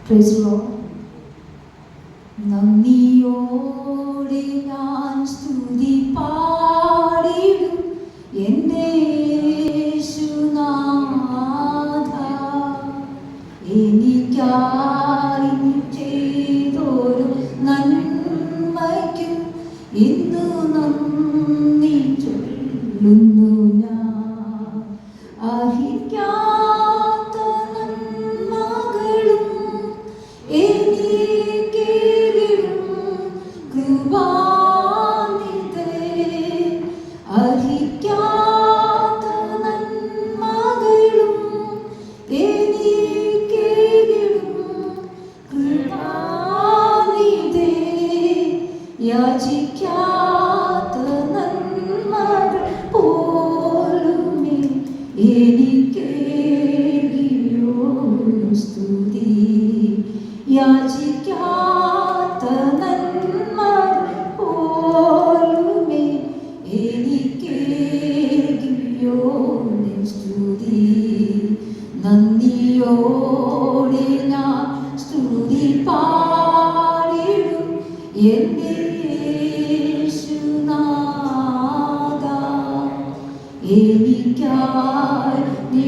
Praise the Lord. നന്ദിയോടെ ഞാൻ സ്തുതി പാടിടും എൻ്റെ യേശുനാഥ. എനിക്കായി ചെയ്തൊരു നന്മയ്ക്കും ഇന്നു നന്ദി ചൊല്ലുന്നു ഞാൻ. അർഹിക്കാത്ത നന്മകളും എനിക്കേകിടും കൃപാനിധേ. അർഹിക്കാത്ത നന്മകളും എനിക്കേകിടും കൃപാനിധേ. യാചിക്കാത്ത നന്മകൾ പോലുമേ എനിക്കേകിയോ സ്തുതി. യാചിക്കാത്ത നന്മകൾ പോലുമേ എനിക്കേകിയോ സ്തുതി. നന്ദിയോടെ ഞാൻ സ്തുതി പാടിടും എൻ്റെ യേശുനാഥ. എനിക്കായി നീ